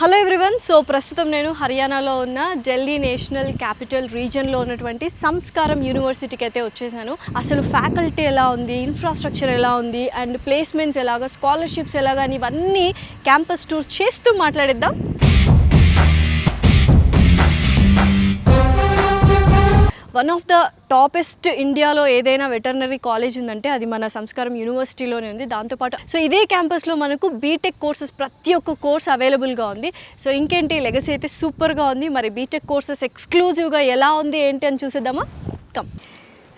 Hello everyone. So ప్రస్తుతం నేను హర్యానాలో ఉన్న ఢిల్లీ నేషనల్ క్యాపిటల్ రీజియన్లో ఉన్నటువంటి సంస్కారం యూనివర్సిటీకి అయితే వచ్చేసాను. అసలు ఫ్యాకల్టీ ఎలా ఉంది, ఇన్ఫ్రాస్ట్రక్చర్ ఎలా ఉంది, అండ్ ప్లేస్మెంట్స్ ఎలాగా, స్కాలర్షిప్స్ ఎలాగా అని ఇవన్నీ క్యాంపస్ టూర్ చేస్తూ మాట్లాడిద్దాం. వన్ ఆఫ్ ద టాపెస్ట్ ఇండియాలో ఏదైనా వెటర్నరీ కాలేజ్ ఉందంటే అది మన సంస్కారం యూనివర్సిటీలోనే ఉంది. దాంతోపాటు సో ఇదే క్యాంపస్లో మనకు బీటెక్ కోర్సెస్ ప్రతి ఒక్క కోర్స్ అవైలబుల్గా ఉంది. సో ఇంకేంటి, లెగసీ అయితే సూపర్గా ఉంది. మరి బీటెక్ కోర్సెస్ ఎక్స్క్లూజివ్గా ఎలా ఉంది ఏంటి అని చూసేద్దామా? కమ్.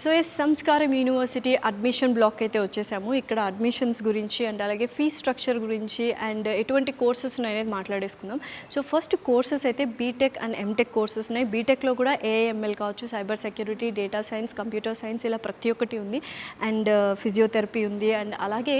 సో సంస్కారం యూనివర్సిటీ అడ్మిషన్ బ్లాక్ అయితే వచ్చేసాము. ఇక్కడ అడ్మిషన్స్ గురించి అండ్ అలాగే ఫీ స్ట్రక్చర్ గురించి అండ్ ఎటువంటి కోర్సెస్ ఉన్నాయనేది మాట్లాడేసుకుందాం. సో ఫస్ట్ కోర్సెస్ అయితే బీటెక్ అండ్ ఎంటెక్ కోర్సెస్ ఉన్నాయి. బీటెక్లో కూడా ఏఐఎంఎల్ కావచ్చు, cyber security, data science, computer science ఇలా ప్రతి ఒక్కటి ఉంది. అండ్ ఫిజియోథెరపీ ఉంది. అండ్ అలాగే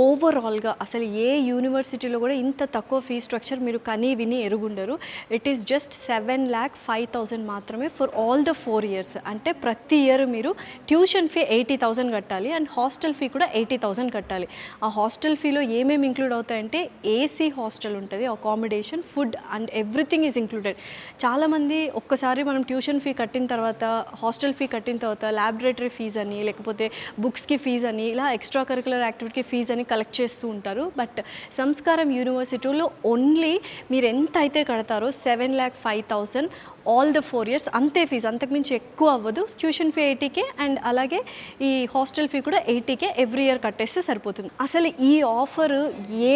ఓవరాల్గా అసలు ఏ యూనివర్సిటీలో కూడా ఇంత తక్కువ ఫీ స్ట్రక్చర్ మీరు కనీ విని ఎరుగుండరు. ఇట్ ఈస్ జస్ట్ 7,05,000 మాత్రమే ఫర్ ఆల్ ద 4 years. అంటే ప్రతి ఇయర్ మీరు ట్యూషన్ ఫీ 80,000 కట్టాలి అండ్ హాస్టల్ ఫీ కూడా 80,000 కట్టాలి. ఆ హాస్టల్ ఫీలో ఏమేమి ఇంక్లూడ్ అవుతాయంటే ఏసీ హాస్టల్ ఉంటుంది, accommodation, food and everything is included. చాలామంది ఒక్కసారి మనం ట్యూషన్ ఫీ కట్టిన తర్వాత, హాస్టల్ ఫీ కట్టిన తర్వాత ల్యాబొరేటరీ ఫీజ్ అని, లేకపోతే బుక్స్కి ఫీజ్ అని, ఇలా ఎక్స్ట్రా కరికులర్ యాక్టివిటీకి ఫీజ్ అని కలెక్ట్ చేస్తూ ఉంటారు. బట్ సంస్కారం యూనివర్సిటీలో ఓన్లీ మీరు ఎంత అయితే కడతారో 7,05,000 ఆల్ ద 4 years అంతే ఫీజు, అంతకుమించి ఎక్కువ అవ్వదు. ట్యూషన్ ఫీ 80K అండ్ అలాగే ఈ హాస్టల్ ఫీ కూడా 80K ఎవ్రీ ఇయర్ కట్టేస్తే సరిపోతుంది. అసలు ఈ ఆఫర్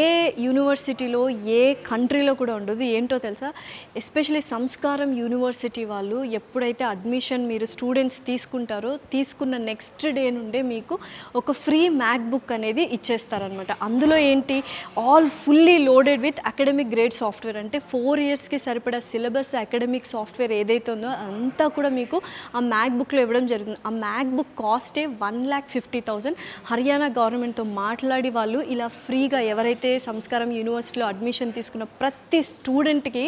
ఏ యూనివర్సిటీలో ఏ కంట్రీలో కూడా ఉండదు. ఏంటో తెలుసా? ఎస్పెషలీ సంస్కారం యూనివర్సిటీ వాళ్ళు ఎప్పుడైతే అడ్మిషన్ మీరు స్టూడెంట్స్ తీసుకుంటారో తీసుకున్న నెక్స్ట్ డే నుండే మీకు ఒక ఫ్రీ మ్యాక్ బుక్ అనేది ఇచ్చేస్తారనమాట. అందులో ఏంటి, all fully loaded with academic grade software. అంటే 4 yearsకి సరిపడా సిలబస్ అకాడమిక్ సాఫ్ట్వేర్ ఏదైతే ఉందో అంతా కూడా మీకు ఆ మ్యాక్ బుక్లో ఇవ్వడం జరుగుతుంది. ఆ మ్యాక్ బుక్ కాస్టే 1,50,000. హర్యానా గవర్నమెంట్తో మాట్లాడి వాళ్ళు ఇలా ఫ్రీగా ఎవరైతే సంస్కారం యూనివర్సిటీలో అడ్మిషన్ తీసుకున్న ప్రతి స్టూడెంట్కి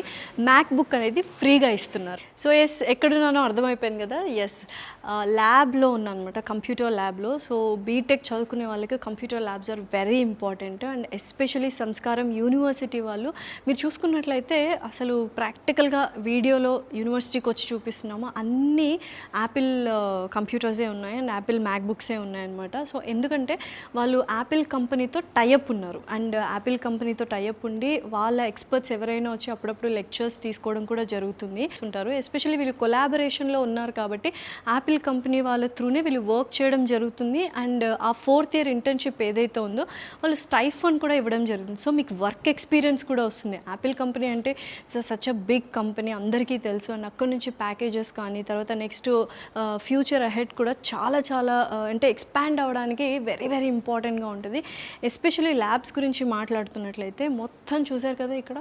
మ్యాక్ బుక్ అనేది ఫ్రీగా ఇస్తున్నారు. సో ఎక్కడున్నానో అర్థమైపోయింది కదా. ల్యాబ్లో ఉన్నానమాట, కంప్యూటర్ ల్యాబ్లో. సో బీటెక్ చదువుకునే వాళ్ళకి computer labs are very important. And especially Sanskaram university వాళ్ళు మీరు చూసుకున్నట్లయితే అసలు ప్రాక్టికల్గా వీడియోలో యూనివర్సిటీకి వచ్చి చూపిస్తున్నాము, అన్నీ యాపిల్ కంప్యూటర్సే ఉన్నాయి అండ్ యాపిల్ మ్యాక్ బుక్సే ఉన్నాయన్నమాట. సో ఎందుకంటే వాళ్ళు యాపిల్ కంపెనీతో టైఅప్ ఉన్నారు. అండ్ యాపిల్ కంపెనీతో టైఅప్ ఉండి వాళ్ళ ఎక్స్పర్ట్స్ ఎవరైనా వచ్చి అప్పుడప్పుడు లెక్చర్స్ తీసుకోవడం కూడా జరుగుతుంది ఉంటారు. ఎస్పెషల్లీ వీళ్ళు కొలాబరేషన్లో ఉన్నారు కాబట్టి యాపిల్ కంపెనీ వాళ్ళ త్రూనే వీళ్ళు వర్క్ చేయడం జరుగుతుంది. అండ్ ఆ 4th year ఇంటర్న్షిప్ ఏదైతే ఉందో వాళ్ళు స్టైఫండ్ కూడా ఇవ్వడం జరుగుతుంది. సో మీకు వర్క్ ఎక్స్పీరియన్స్ కూడా వస్తుంది. యాపిల్ కంపెనీ అంటే సచ్ అ బిగ్ కంపెనీ, అందరికీ తెలుసు. అండ్ అక్కడ నుంచి ప్యాకేజెస్ కానీ తర్వాత నెక్స్ట్ ఫ్యూచర్ అహెడ్ కూడా చాలా అంటే ఎక్స్పాండ్ అవ్వడానికి వెరీ వెరీ ఇంపార్టెంట్గా ఉంటుంది. ఎస్పెషల్లీ ల్యాబ్స్ గురించి మాట్లాడుతున్నట్లయితే మొత్తం చూసారు కదా ఇక్కడ.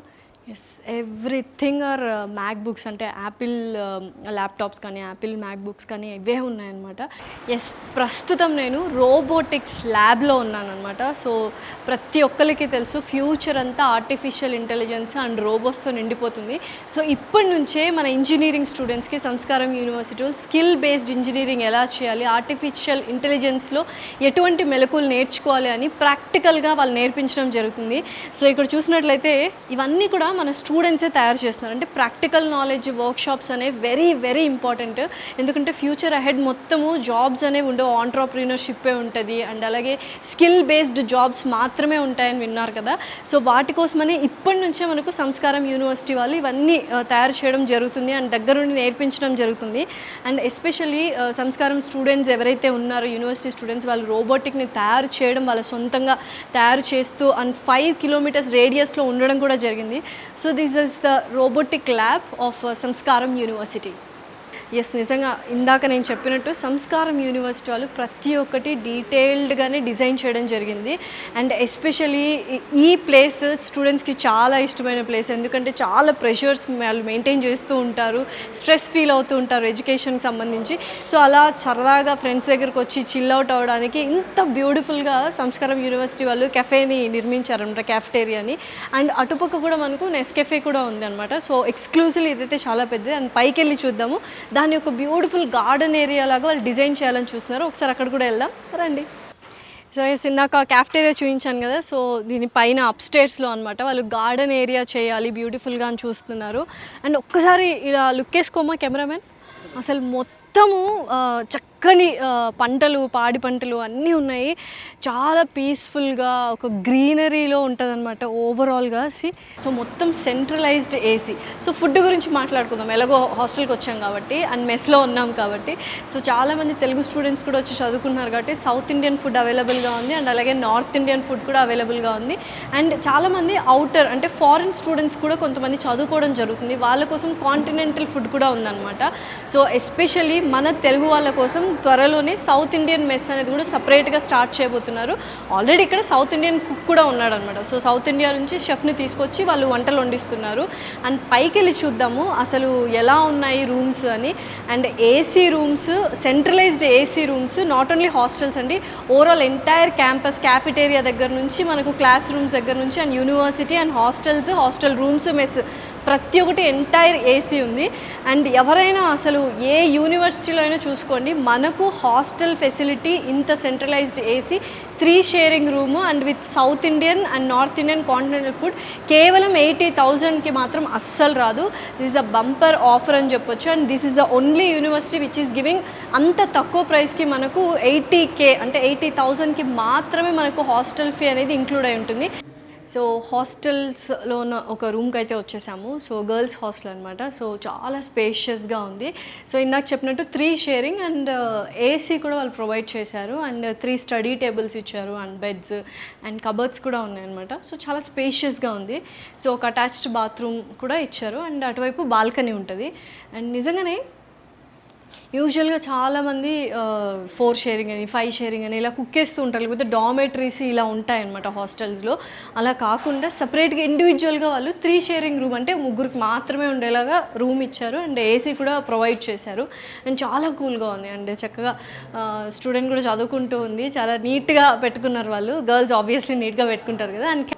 ఎవ్రీథింగ్ ఆర్ మ్యాక్ బుక్స్, అంటే యాపిల్ ల్యాప్టాప్స్ కానీ యాపిల్ మ్యాక్ బుక్స్ కానీ ఇవే ఉన్నాయన్నమాట. ప్రస్తుతం నేను రోబోటిక్స్ ల్యాబ్లో ఉన్నానన్నమాట. సో ప్రతి ఒక్కరికి తెలుసు ఫ్యూచర్ అంతా ఆర్టిఫిషియల్ ఇంటెలిజెన్స్ అండ్ రోబోట్స్తో నిండిపోతుంది. సో ఇప్పటి నుంచే మన ఇంజనీరింగ్ స్టూడెంట్స్కి సంస్కారం యూనివర్సిటీలో స్కిల్ బేస్డ్ ఇంజనీరింగ్ ఎలా చేయాలి, ఆర్టిఫిషియల్ ఇంటెలిజెన్స్లో ఎటువంటి మెలకువలు నేర్చుకోవాలి అని ప్రాక్టికల్గా వాళ్ళు నేర్పించడం జరుగుతుంది. సో ఇక్కడ చూసినట్లయితే ఇవన్నీ కూడా మన స్టూడెంట్సే తయారు చేస్తున్నారు. అంటే ప్రాక్టికల్ నాలెడ్జ్ వర్క్షాప్స్ అనేవి వెరీ వెరీ ఇంపార్టెంట్. ఎందుకంటే ఫ్యూచర్ అహెడ్ మొత్తము జాబ్స్ అనేవి ఉండవు, ఆంట్రప్రీనర్షిప్పే ఉంటుంది. అండ్ అలాగే స్కిల్ బేస్డ్ జాబ్స్ మాత్రమే ఉంటాయని విన్నారు కదా. సో వాటి కోసమని ఇప్పటి నుంచే మనకు సంస్కారం యూనివర్సిటీ వాళ్ళు ఇవన్నీ తయారు చేయడం జరుగుతుంది అండ్ దగ్గర నుండి నేర్పించడం జరుగుతుంది. అండ్ ఎస్పెషల్లీ సంస్కారం స్టూడెంట్స్ ఎవరైతే ఉన్నారో యూనివర్సిటీ స్టూడెంట్స్ వాళ్ళు రోబోటిక్ని తయారు చేయడం వాళ్ళ సొంతంగా తయారు చేస్తూ అండ్ 5 kilometers రేడియస్లో ఉండడం కూడా జరిగింది. So this is the robotic lab of Samskaram University. నిజంగా ఇందాక నేను చెప్పినట్టు సంస్కారం యూనివర్సిటీ వాళ్ళు ప్రతి ఒక్కటి డీటెయిల్డ్గానే డిజైన్ చేయడం జరిగింది. అండ్ ఎస్పెషలీ ఈ ప్లేస్ స్టూడెంట్స్కి చాలా ఇష్టమైన ప్లేస్. ఎందుకంటే చాలా ప్రెషర్స్ వాళ్ళు మెయింటైన్ చేస్తూ ఉంటారు, స్ట్రెస్ ఫీల్ అవుతూ ఉంటారు ఎడ్యుకేషన్కి సంబంధించి. సో అలా సరదాగా ఫ్రెండ్స్ దగ్గరికి వచ్చి చిల్ అవుట్ అవ్వడానికి ఇంత బ్యూటిఫుల్గా సంస్కారం యూనివర్సిటీ వాళ్ళు కెఫేని నిర్మించారనమాట, క్యాఫ్టేరియాని. అండ్ అటుపక్క కూడా మనకు నెస్కెఫే కూడా ఉంది అనమాట. సో ఎక్స్క్లూజివ్లీ ఇదైతే చాలా పెద్దది. అండ్ పైకి వెళ్ళి చూద్దాము. దాని ఒక బ్యూటిఫుల్ గార్డెన్ ఏరియా లాగా వాళ్ళు డిజైన్ చేయాలని చూస్తున్నారు. ఒకసారి అక్కడ కూడా వెళ్దాం రండి. సో ఇందాక క్యాఫ్టేరియా చూపించాను కదా, సో దీని పైన అప్స్టేర్స్లో అనమాట వాళ్ళు గార్డెన్ ఏరియా చేయాలి బ్యూటిఫుల్గా అని చూస్తున్నారు. అండ్ ఒక్కసారి ఇలా లుక్ వేసుకోమా కెమెరామెన్, అసలు మొత్తము చక్కని పంటలు, పాడి పంటలు అన్నీ ఉన్నాయి. చాలా పీస్ఫుల్గా ఒక గ్రీనరీలో ఉంటుంది అనమాట ఓవరాల్గా. సో మొత్తం సెంట్రలైజ్డ్ ఏసీ. సో ఫుడ్ గురించి మాట్లాడుకుందాం, ఎలాగో హాస్టల్కి వచ్చాం కాబట్టి అండ్ మెస్లో ఉన్నాం కాబట్టి. సో చాలామంది తెలుగు స్టూడెంట్స్ కూడా వచ్చి చదువుకున్నారు కాబట్టి సౌత్ ఇండియన్ ఫుడ్ అవైలబుల్గా ఉంది అండ్ అలాగే నార్త్ ఇండియన్ ఫుడ్ కూడా అవైలబుల్గా ఉంది. అండ్ చాలామంది అవుటర్ అంటే ఫారిన్ స్టూడెంట్స్ కూడా కొంతమంది చదువుకోవడం జరుగుతుంది, వాళ్ళ కోసం కాంటినెంటల్ ఫుడ్ కూడా ఉందన్నమాట. సో ఎస్పెషల్లీ మన తెలుగు వాళ్ళ కోసం త్వరలోనే సౌత్ ఇండియన్ మెస్ అనేది కూడా సపరేట్గా స్టార్ట్ చేయబోతున్నారు. ఆల్రెడీ ఇక్కడ సౌత్ ఇండియన్ కుక్ కూడా ఉన్నాడు అనమాట. సో సౌత్ ఇండియా నుంచి షెఫ్ని తీసుకొచ్చి వాళ్ళు వంటలు వండిస్తున్నారు. అండ్ పైకి వెళ్ళి చూద్దాము అసలు ఎలా ఉన్నాయి రూమ్స్ అని. And AC rooms, centralised AC rooms, not only hostels అండి, ఓవరాల్ ఎంటైర్ క్యాంపస్, క్యాఫిటేరియా దగ్గర నుంచి మనకు క్లాస్ రూమ్స్ దగ్గర నుంచి and university and hostels, hostel rooms, mess ప్రతి ఒక్కటి ఎంటైర్ ఏసీ ఉంది. అండ్ ఎవరైనా అసలు ఏ యూనివర్సిటీలో అయినా చూసుకోండి, మనకు హాస్టల్ ఫెసిలిటీ ఇంత centralised AC, 3 sharing room and with south Indian and north Indian continental food కేవలం 80,000కి మాత్రం అస్సలు రాదు. This is a bumper offer అని చెప్పొచ్చు. And this is the only university which is giving అంత తక్కువ ప్రైస్కి మనకు 80K అంటే 80,000కి మాత్రమే మనకు హాస్టల్ ఫీ అనేది ఇంక్లూడ్ అయి ఉంటుంది. సో హాస్టల్స్లో ఉన్న ఒక రూమ్కి అయితే వచ్చేసాము. సో గర్ల్స్ హాస్టల్ అనమాట. సో చాలా స్పేషియస్గా ఉంది. సో ఇందాక చెప్పినట్టు 3 షేరింగ్ అండ్ ఏసీ కూడా వాళ్ళు ప్రొవైడ్ చేశారు అండ్ 3 స్టడీ టేబుల్స్ ఇచ్చారు అండ్ బెడ్స్ అండ్ కబర్డ్స్ కూడా ఉన్నాయన్నమాట. సో చాలా స్పేషియస్గా ఉంది. సో ఒక అటాచ్డ్ బాత్రూమ్ కూడా ఇచ్చారు అండ్ అటువైపు బాల్కనీ ఉంటుంది. అండ్ నిజంగానే యూజువల్గా చాలామంది 4 షేరింగ్ అని, 5 షేరింగ్ అని ఇలా కుక్కేస్తూ ఉంటారు, లేకపోతే డామెటరీస్ ఇలా ఉంటాయన్నమాట హాస్టల్స్లో. అలా కాకుండా సపరేట్గా ఇండివిజువల్గా వాళ్ళు 3 షేరింగ్ రూమ్ అంటే ముగ్గురికి మాత్రమే ఉండేలాగా రూమ్ ఇచ్చారు అండ్ ఏసీ కూడా ప్రొవైడ్ చేశారు. అండ్ చాలా కూల్గా ఉంది అండ్ చక్కగా స్టూడెంట్ కూడా చదువుకుంటూ ఉంది. చాలా నీట్గా పెట్టుకున్నారు వాళ్ళు. గర్ల్స్ ఆబ్వియస్లీ నీట్గా పెట్టుకుంటారు కదా. అండ్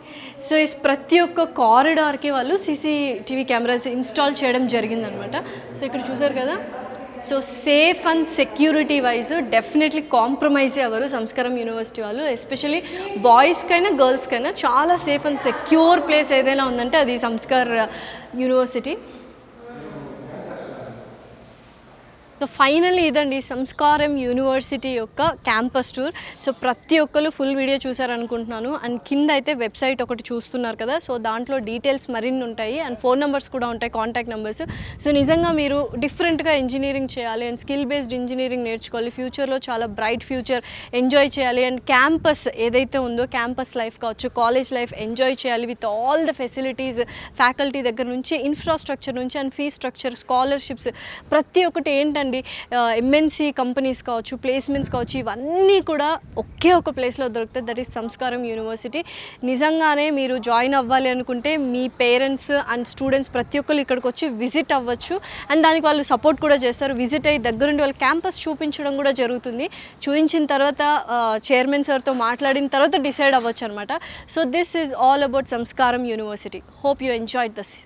సో ప్రతి ఒక్క కారిడార్కి వాళ్ళు CCTV కెమెరాస్ ఇన్స్టాల్ చేయడం జరిగిందనమాట. సో ఇక్కడ చూసారు కదా. So safe and security wise definitely compromise అవ్వరు సంస్కారం యూనివర్సిటీ వాళ్ళు. ఎస్పెషల్లీ బాయ్స్కైనా గర్ల్స్కైనా చాలా సేఫ్ అండ్ సెక్యూర్ ప్లేస్ ఏదైనా ఉందంటే అది సంస్కార్ యూనివర్సిటీ. సో ఫైనల్లీ ఇదండి సంస్కారం యూనివర్సిటీ యొక్క క్యాంపస్ టూర్. సో ప్రతి ఒక్కరు ఫుల్ వీడియో చూసారనుకుంటున్నాను. అండ్ కింద అయితే వెబ్సైట్ ఒకటి చూస్తున్నారు కదా, సో దాంట్లో డీటెయిల్స్ మరిన్ని ఉంటాయి అండ్ ఫోన్ నెంబర్స్ కూడా ఉంటాయి, కాంటాక్ట్ నెంబర్స్. సో నిజంగా మీరు డిఫరెంట్గా ఇంజనీరింగ్ చేయాలి అండ్ స్కిల్ బేస్డ్ ఇంజనీరింగ్ నేర్చుకోవాలి, ఫ్యూచర్లో చాలా బ్రైట్ ఫ్యూచర్ ఎంజాయ్ చేయాలి అండ్ క్యాంపస్ ఏదైతే ఉందో క్యాంపస్ లైఫ్ కావచ్చు, కాలేజ్ లైఫ్ ఎంజాయ్ చేయాలి with all the facilities, faculty దగ్గర నుంచి, ఇన్ఫ్రాస్ట్రక్చర్ నుంచి అండ్ ఫీ స్ట్రక్చర్, స్కాలర్షిప్స్ ప్రతి ఒక్కటి ఏంటంటే MNC కంపెనీస్ కావచ్చు, ప్లేస్మెంట్స్ కావచ్చు, ఇవన్నీ కూడా ఒకే ఒక ప్లేస్లో దొరుకుతుంది. దట్ ఈస్ సంస్కారం యూనివర్సిటీ. నిజంగానే మీరు జాయిన్ అవ్వాలి అనుకుంటే మీ పేరెంట్స్ అండ్ స్టూడెంట్స్ ప్రతి ఒక్కరు ఇక్కడికి వచ్చి విజిట్ అవ్వచ్చు అండ్ దానికి వాళ్ళు సపోర్ట్ కూడా చేస్తారు. విజిట్ అయ్యి దగ్గరుండి వాళ్ళ క్యాంపస్ చూపించడం కూడా జరుగుతుంది. చూపించిన తర్వాత చైర్మన్ సార్తో మాట్లాడిన తర్వాత డిసైడ్ అవ్వచ్చు అనమాట. So this is all about Samskaram university. Hope you enjoyed this.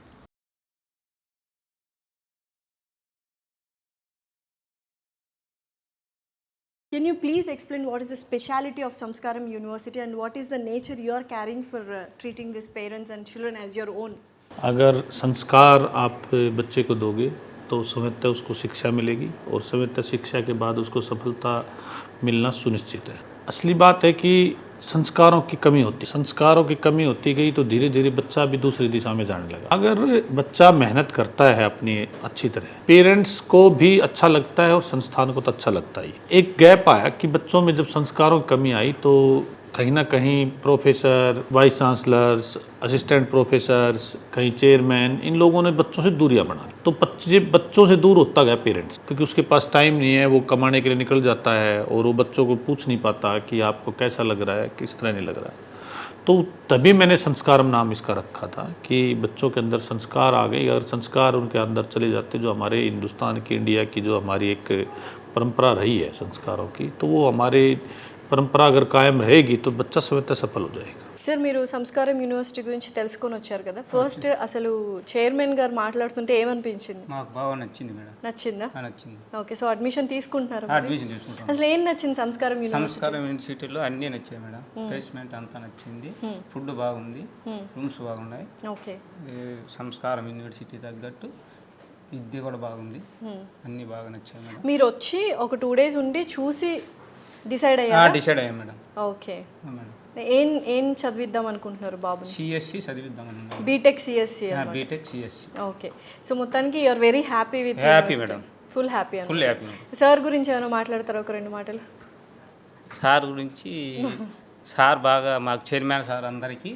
Can you please explain what is the speciality of Samskaram University and what is the nature you are carrying for treating these parents and children as your own? अगर संस्कार आप बच्चे को दोगे तो समझते उसको शिक्षा मिलेगी और समझते शिक्षा के बाद उसको सफलता मिलना सुनिश्चित है. असली बात है कि संस्कारों की कमी होती, संस्कारों की कमी होती गई तो धीरे धीरे बच्चा भी दूसरी दिशा में जाने लगा. अगर बच्चा मेहनत करता है अपनी अच्छी तरह, पेरेंट्स को भी अच्छा लगता है और संस्थान को तो अच्छा लगता ही. एक गैप आया कि बच्चों में जब संस्कारों की कमी आई तो कहीं ना कहीं professor, vice chancellors, assistant professors, कहीं चेयरमैन, इन लोगों ने बच्चों से दूरियां बना ली. तो बच्चों से दूर होता गया पेरेंट्स, क्योंकि उसके पास टाइम नहीं है, वो कमाने के लिए निकल जाता है और वो बच्चों को पूछ नहीं पाता कि आपको कैसा लग रहा है, किस तरह नहीं लग रहा है. तो तभी मैंने संस्कारम नाम इसका रखा था कि बच्चों के अंदर संस्कार आ गए. अगर संस्कार उनके अंदर चले जाते, जो हमारे हिंदुस्तान की, इंडिया की जो हमारी एक परंपरा रही है संस्कारों की, तो वो हमारे परंपरा अगर कायम रहेगी तो बच्चा स्वतः सफल हो जाएगा. సార్ మీరు సంస్కారం యూనివర్సిటీ గురించి తెలుసుకొని వచ్చారు కదా, ఫస్ట్ అసలు చైర్మన్ గారు మాట్లాడుతుంటే ఏమనిపించింది? మాకు బాగా నచ్చింది మేడం. నచ్చిందా? నచ్చింది. ఓకే, సో అడ్మిషన్ తీసుకుంటున్నారు. అడ్మిషన్ తీసుకుంటాం. అసలు ఏం నచ్చింది సంస్కారం యూనివర్సిటీ? సంస్కారం యూనివర్సిటీలో అన్నీ నచ్చాయి మేడం. ప్లేస్మెంట్ అంతా నచ్చింది, ఫుడ్ బాగుంది, రూమ్స్ బాగున్నాయి. ఓకే, సంస్కారం యూనివర్సిటీ తగ్గట్టు విద్య కూడా బాగుంది, అన్నీ బాగా నచ్చాయి మేడం. మీరు వచ్చి ఒక 2 days ఉండి చూసి డిసైడ్ అయ్యారు? డిసైడ్ అయ్యాం మేడం. ఓకే మేడం, ఏం చదివిద్దాం అనుకుంటున్నారు బాబు? సిఎస్సి చదివిద్దామని. BTech CSC. BTech CSC. Okay, so మొత్తానికి you are very happy with? Happy madam, full happy. Full happy madam. Sir గురించి ఏమైనా మాట్లాడతారా ఒక 2 మాటలు? సార్ గురించి సార్ బాగా మాకు చైర్మన్ సార్ అందరికీ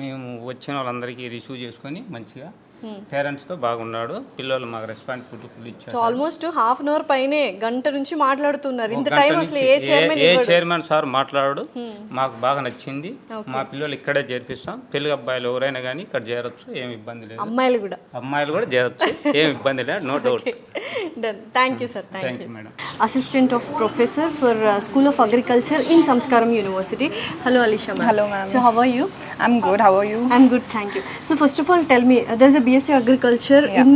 మేము వచ్చిన వాళ్ళందరికీ రిసీవ్ చేసుకొని మంచిగా పేరెంట్స్తో బాగున్నాడు. పిల్లలు మాకు రెస్పాన్సిబిలిటీ ఇచ్చారు. ఆల్మోస్ట్ హాఫ్ అన్ అవర్ పైనే, గంట నుంచి మాట్లాడుతున్నారు. ఇంత టైం అసలు ఏ చైర్మన్ సార్ మాట్లాడు. మాకు బాగా నచ్చింది. మా పిల్లలు ఇక్కడే చేర్పిస్తాం. తెలుగు అబ్బాయిలు ఎవరైనా కానీ ఇక్కడ చేరొచ్చు, ఏమి ఇబ్బంది లేదు. అమ్మాయిలు కూడా చేరొచ్చు, ఏమి ఇబ్బంది లేదు, no doubt. Done. Thank you sir. Thank you madam. Assistant of professor for school of agriculture in Sanskaram university. Hello Alisha ma'am. Hello ma'am. So how are you? I'm good. How are you? I'm good, thank you. So first of all, tell me, there's a BSc Agriculture in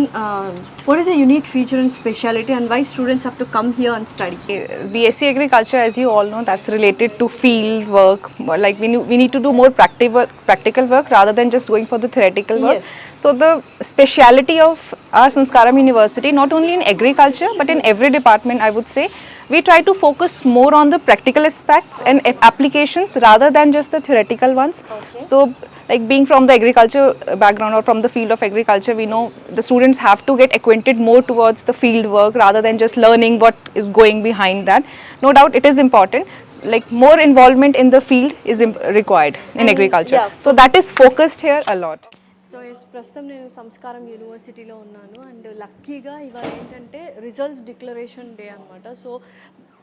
what is a unique feature and speciality, and why students have to come here and study? BSc Agriculture, as you all know, that's related to field work. Like we need to do more practical work rather than just going for the theoretical work. Yes. So the speciality of our Sanskaram University, not only in agriculture but in every department, I would say, we try to focus more on the practical aspects and applications rather than just the theoretical ones. Okay. So like being from the agriculture background or from the field of agriculture, we know the students have to get acquainted more towards the field work rather than just learning what is going behind that. No doubt it is important, like more involvement in the field is required in agriculture. yeah. So that is focused here a lot. So ప్రస్తుతం నేను సంస్కారం యూనివర్సిటీలో ఉన్నాను, and లక్కీగా ఇవాళ ఏంటంటే results declaration day అనమాట. So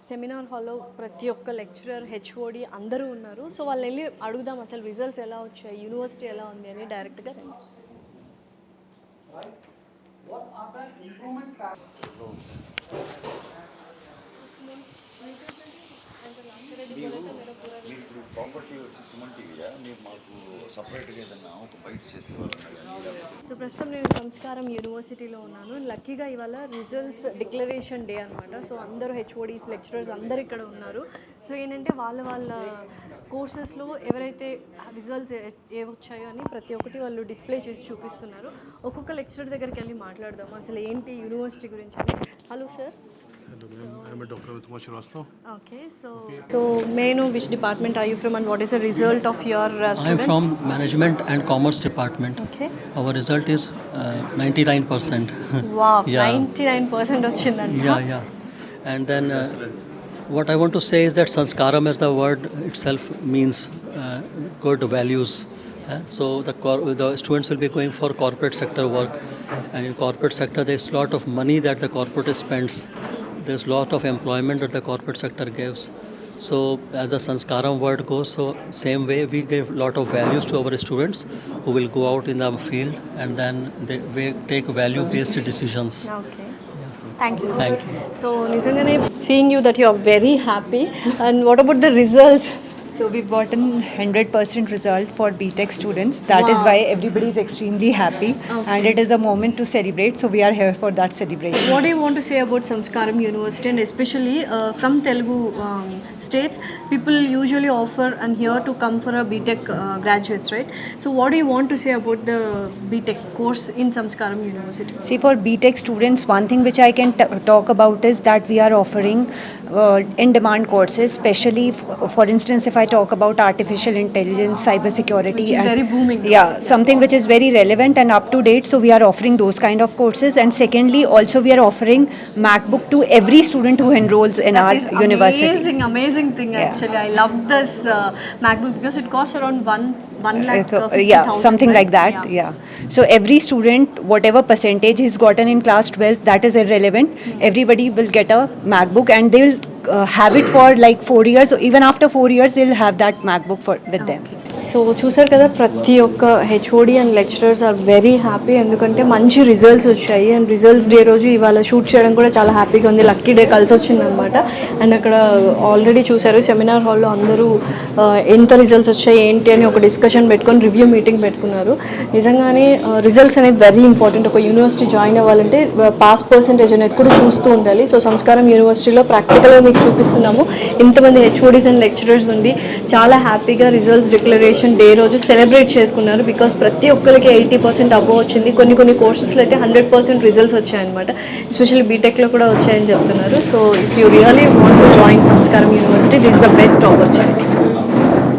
seminar హాల్లో ప్రతి ఒక్క లెక్చరర్, హెచ్ఓడి అందరూ ఉన్నారు. సో వాళ్ళు వెళ్ళి అడుగుదాం అసలు రిజల్ట్స్ ఎలా వచ్చాయి, యూనివర్సిటీ ఎలా ఉంది అని డైరెక్ట్గా. సో ప్రస్తుతం నేను సంస్కారం యూనివర్సిటీలో ఉన్నాను. లక్కీగా ఇవాళ రిజల్ట్స్ డిక్లరేషన్ డే అనమాట. సో అందరూ హెచ్ఓడీస్, లెక్చరర్స్ అందరు ఇక్కడ ఉన్నారు. సో ఏంటంటే వాళ్ళ కోర్సెస్లో ఎవరైతే రిజల్ట్స్ ఏవొచ్చాయో అని ప్రతి ఒక్కటి వాళ్ళు డిస్ప్లే చేసి చూపిస్తున్నారు. ఒక్కొక్క లెక్చరర్ దగ్గరికి వెళ్ళి మాట్లాడదాం అసలు ఏంటి యూనివర్సిటీ గురించి. Hello sir. Hello ma'am, I am Dr. Utma Shrivastava. Okay, so may I know which department are you from and what is the result of your students? I am from Management and Commerce Department. Okay. Our result is 99%. Wow, Yeah. 99% వచ్చిందంట. Yeah. And then what I want to say is that Sanskaram as the word itself means good values. So the students will be going for corporate sector work, and in corporate sector there's a lot of money that the corporate spends. There's a lot of employment that the corporate sector gives. So as the Sanskaram word goes, so same way we give a lot of values to our students who will go out in the field and then we take value-based decisions. Okay. Thank you. Thank you. So nizangane seeing you that you are very happy, and what about the results? So we've gotten 100% result for BTech students. That is why everybody is extremely happy, and it is a moment to celebrate. So we are here for that celebration. What do you want to say about Samskaram University, and especially from Telugu states, people usually offer and here to come for a BTech graduates, right? So what do you want to say about the BTech course in Samskaram University? See, for BTech students, one thing which I can talk about is that we are offering in-demand courses, especially for instance, if I talk about artificial intelligence, cybersecurity, Which is very booming. Yeah, something which is very relevant and up to date. So we are offering those kind of courses, and secondly, also we are offering MacBook to every student who enrolls in our university. Amazing thing. Yeah. Actually, I love this MacBook because it costs around 1 lakh. Yeah, something like that. Yeah. So every student, whatever percentage he's gotten in class 12, that is irrelevant. Everybody will get a MacBook, and they will have it for like 4 years. So even after 4 years, they'll have that MacBook with them. So చూసారు కదా, ప్రతి ఒక్క HOD and lecturers are very happy, ఎందుకంటే మంచి results వచ్చాయి. And results day రోజు ఇవాళ shoot చేయడం కూడా చాలా హ్యాపీగా ఉంది. లక్కీ డే కలిసి వచ్చిందనమాట. అండ్ అక్కడ ఆల్రెడీ చూసారు సెమినార్ హాల్లో అందరూ ఎంత రిజల్ట్స్ వచ్చాయి ఏంటి అని ఒక డిస్కషన్ పెట్టుకొని రివ్యూ మీటింగ్ పెట్టుకున్నారు. నిజంగానే రిజల్ట్స్ అనేది వెరీ ఇంపార్టెంట్. ఒక యూనివర్సిటీ జాయిన్ అవ్వాలంటే పాస్ పర్సంటేజ్ అనేది కూడా చూస్తూ ఉండాలి. సో సంస్కారం యూనివర్సిటీలో ప్రాక్టికల్గా మీకు చూపిస్తున్నాము. ఇంతమంది హెచ్ఓడీస్ అండ్ లెక్చరర్స్ ఉండి చాలా హ్యాపీగా రిజల్ట్స్ డిక్లరేషన్ డే రోజు సెలబ్రేట్ చేసుకున్నారు. బికాస్ ప్రతి ఒక్కరికి 80% అబోవ్ వచ్చింది. కొన్ని కోర్సెస్లో అయితే 100% రిజల్ట్స్ వచ్చాయన్నమాట. ఎస్పెషల్లీ బీటెక్లో కూడా వచ్చాయని చెప్తున్నారు. So if you really want to join Samskaram university, this is the best opportunity.